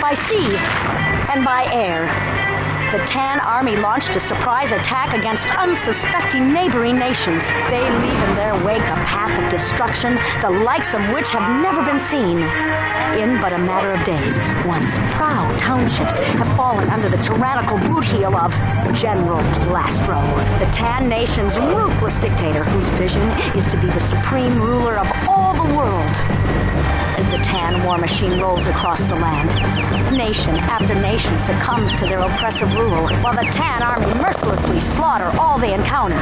by sea, and by air. The Tan Army launched a surprise attack against unsuspecting neighboring nations. They leave in their wake a path of destruction, the likes of which have never been seen. In but a matter of days, once proud townships have fallen under the tyrannical boot heel of General Plastro, the Tan Nation's ruthless dictator whose vision is to be the supreme ruler of all the world. As the Tan war machine rolls across the land, nation after nation succumbs to their oppressive rule, while the Tan Army mercilessly slaughter all they encounter.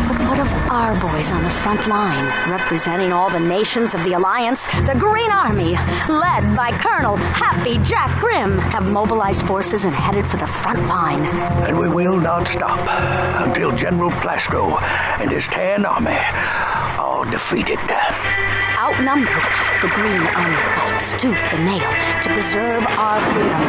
But what of our boys on the front line? Representing all the nations of the Alliance, the Green Army, led by Colonel Happy Jack Grimm, have mobilized forces and headed for the front line. And we will not stop until General Plastro and his Tan Army are defeated. Outnumbered, the Green Army fights tooth and nail to preserve our freedom.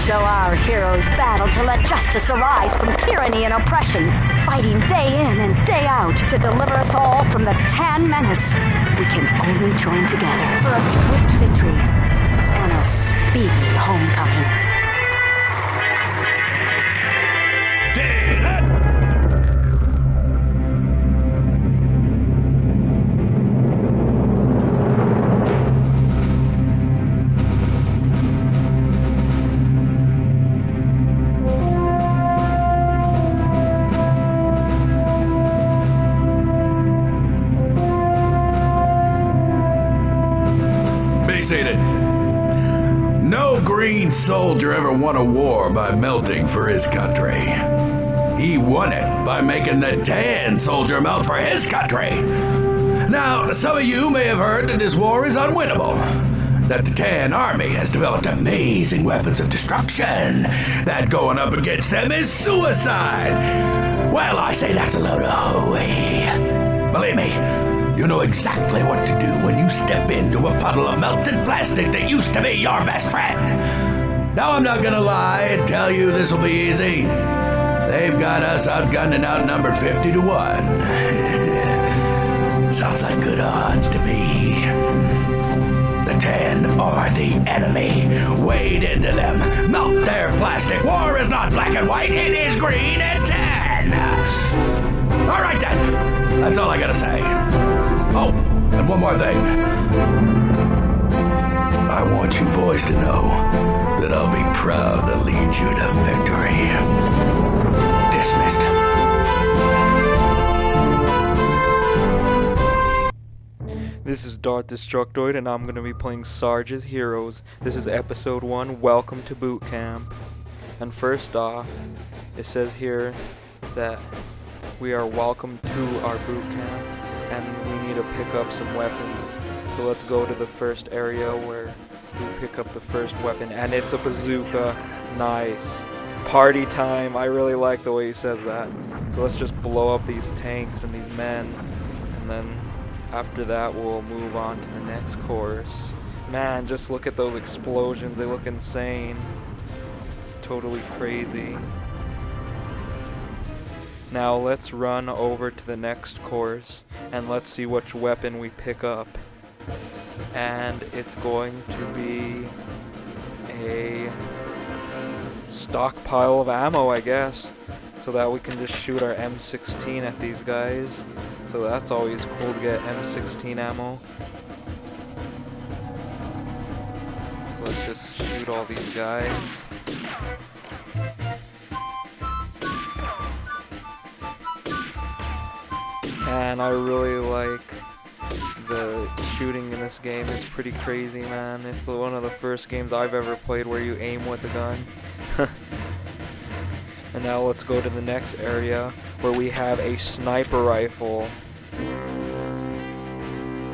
So our heroes battle to let justice arise from tyranny and oppression, fighting day in and day out to deliver us all from the Tan menace. We can only join together for a swift victory and a speedy homecoming. No green soldier ever won a war by melting for his country. He won it by making the Tan soldier melt for his country. Now, some of you may have heard that this war is unwinnable, that the Tan Army has developed amazing weapons of destruction, that going up against them is suicide. Well, I say that's a load of hooey. Believe me, you know exactly what to do when you step into a puddle of melted plastic that used to be your best friend. Now, I'm not gonna lie and tell you this will be easy. They've got us outgunned and outnumbered 50 to 1. Sounds like good odds to me. The Tan are the enemy. Wade into them. Melt their plastic. War is not black and white. It is green and tan. All right, then. That's all I gotta say. Oh, and one more thing. I want you boys to know that I'll be proud to lead you to victory. Dismissed. This is Dart Destructoid, and I'm going to be playing Sarge's Heroes. This is episode 1, Welcome to Bootcamp. And first off, it says here that we are welcome to our bootcamp, and we need to pick up some weapons. So let's go to the first area where we pick up the first weapon, and it's a bazooka. Nice. Party time. I really like the way he says that. So let's just blow up these tanks and these men, and then after that we'll move on to the next course. Man, just look at those explosions. They look insane. It's totally crazy. Now let's run over to the next course and let's see which weapon we pick up. And it's going to be a stockpile of ammo, I guess, so that we can just shoot our M16 at these guys. So that's always cool to get M16 ammo. So let's just shoot all these guys. And I really like the shooting in this game. It's pretty crazy, man. It's one of the first games I've ever played where you aim with a gun. And now let's go to the next area where we have a sniper rifle.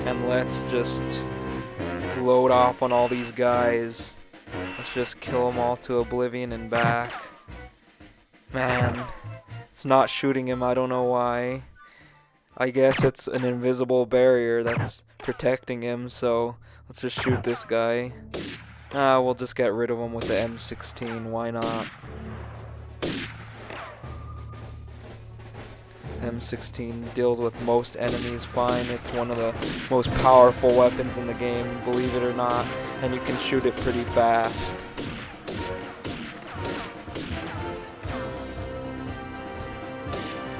And let's just load off on all these guys. Let's just kill them all to oblivion and back. Man, it's not shooting him. I don't know why. I guess it's an invisible barrier that's protecting him, so let's just shoot this guy. We'll just get rid of him with the M16, why not? M16 deals with most enemies fine. It's one of the most powerful weapons in the game, believe it or not, and you can shoot it pretty fast.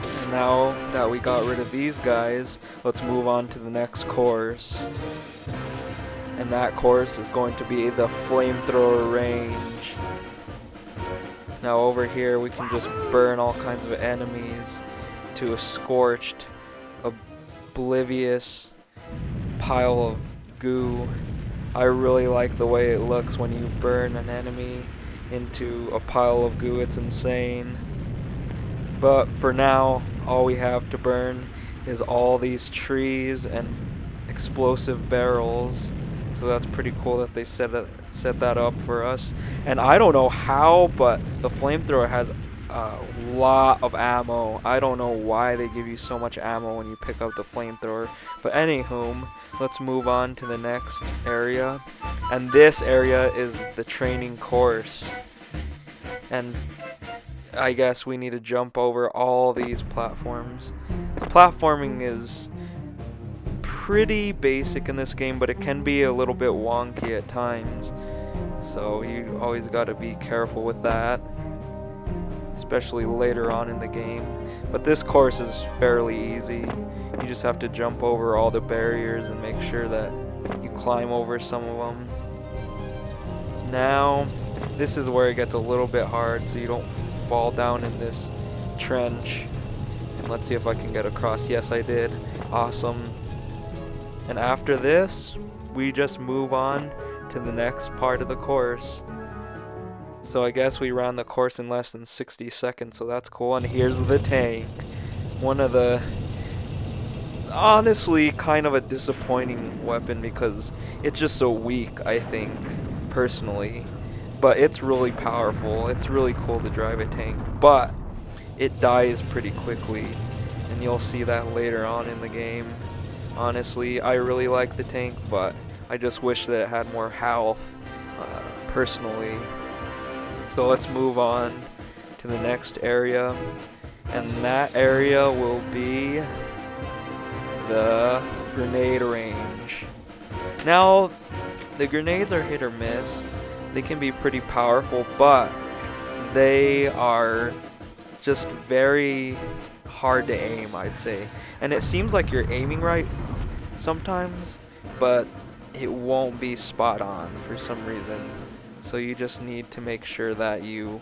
And now that we got rid of these guys, let's move on to the next course. And that course is going to be the flamethrower range. Now over here we can just burn all kinds of enemies to a scorched, oblivious pile of goo. I really like the way it looks when you burn an enemy into a pile of goo. It's insane. But for now, all we have to burn is all these trees and explosive barrels. So that's pretty cool that they set that up for us. And I don't know how, but the flamethrower has a lot of ammo. I don't know why they give you so much ammo when you pick up the flamethrower. But anywho, let's move on to the next area. And this area is the training course. And I guess we need to jump over all these platforms. The platforming is pretty basic in this game, but it can be a little bit wonky at times, so you always got to be careful with that, especially later on in the game. But this course is fairly easy. You just have to jump over all the barriers and make sure that you climb over some of them. Now this is where it gets a little bit hard, so you don't fall down in this trench. And let's see if I can get across. Yes, I did. Awesome. And after this, we just move on to the next part of the course. So I guess we ran the course in less than 60 seconds, so that's cool. And here's the tank. One of the, honestly, kind of a disappointing weapon because it's just so weak, I think, personally. But it's really powerful. It's really cool to drive a tank, but it dies pretty quickly, and you'll see that later on in the game. Honestly, I really like the tank, but I just wish that it had more health, personally. So let's move on to the next area, and that area will be the grenade range. Now, the grenades are hit or miss. They can be pretty powerful, but they are just very hard to aim, I'd say. And it seems like you're aiming right sometimes, but it won't be spot on for some reason. So you just need to make sure that you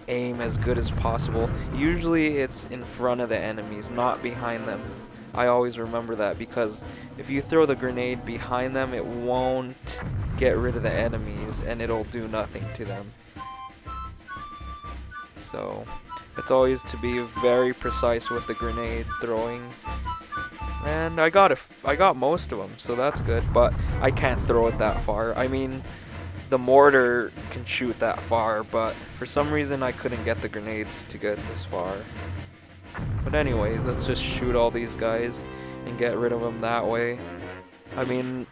aim as good as possible. Usually it's in front of the enemies, not behind them. I always remember that, because if you throw the grenade behind them, it won't get rid of the enemies and it'll do nothing to them. So it's always to be very precise with the grenade throwing. And I got most of them, so that's good, but I can't throw it that far. I mean, the mortar can shoot that far, but for some reason I couldn't get the grenades to get this far. But anyways, let's just shoot all these guys and get rid of them that way. I mean,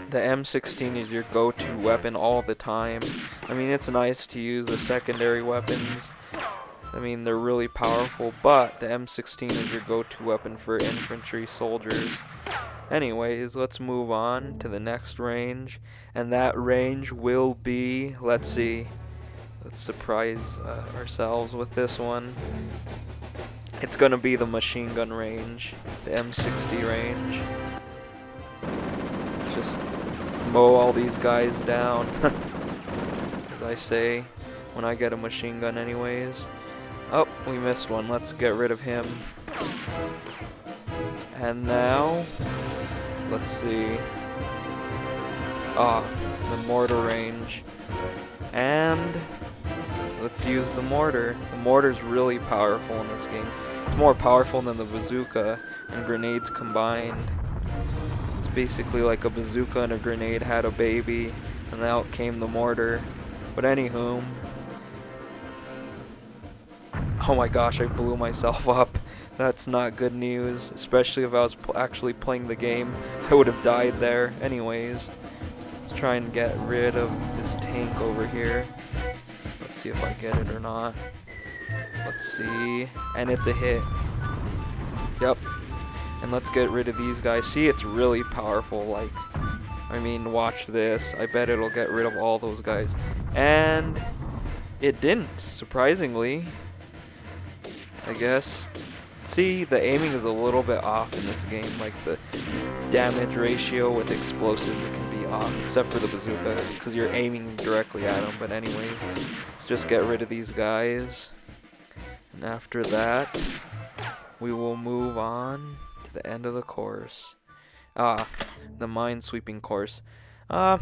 the M16 is your go-to weapon all the time. I mean, it's nice to use the secondary weapons. I mean, they're really powerful, but the M16 is your go-to weapon for infantry soldiers. Anyways, let's move on to the next range, and that range will be, let's see, let's surprise ourselves with this one. It's gonna be the machine gun range, the M60 range. Let's just mow all these guys down, as I say when I get a machine gun anyways. Oh, we missed one. Let's get rid of him. And now, let's see. The mortar range. And let's use the mortar. The mortar's really powerful in this game. It's more powerful than the bazooka and grenades combined. It's basically like a bazooka and a grenade had a baby, and out came the mortar. But anywho, oh my gosh, I blew myself up. That's not good news, especially if I was actually playing the game. I would have died there. Anyways, let's try and get rid of this tank over here. Let's see if I get it or not. Let's see, and it's a hit. Yep. And let's get rid of these guys. See, it's really powerful. Like, I mean, watch this. I bet it'll get rid of all those guys. And it didn't, surprisingly. I guess. See, the aiming is a little bit off in this game. Like, the damage ratio with explosives can be off, except for the bazooka, because you're aiming directly at them. But anyways, let's just get rid of these guys. And after that, we will move on to the end of the course. The minesweeping course. I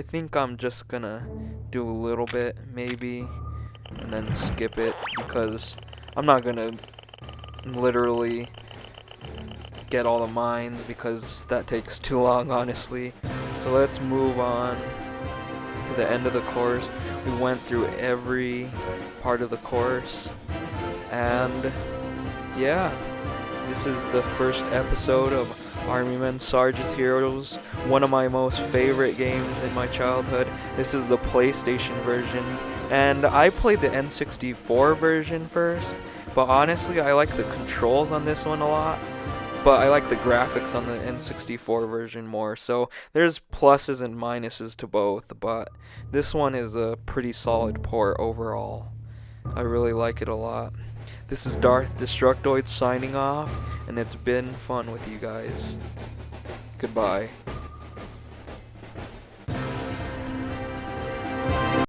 think I'm just gonna do a little bit, maybe, and then skip it, because I'm not gonna literally get all the mines, because that takes too long, honestly. So let's move on to the end of the course. We went through every part of the course, and yeah, this is the first episode of Army Men, Sarges, Heroes, one of my most favorite games in my childhood. This is the PlayStation version, and I played the N64 version first, but honestly I like the controls on this one a lot, but I like the graphics on the N64 version more. So there's pluses and minuses to both, but this one is a pretty solid port overall. I really like it a lot. This is Darth Destructoid signing off, and it's been fun with you guys. Goodbye.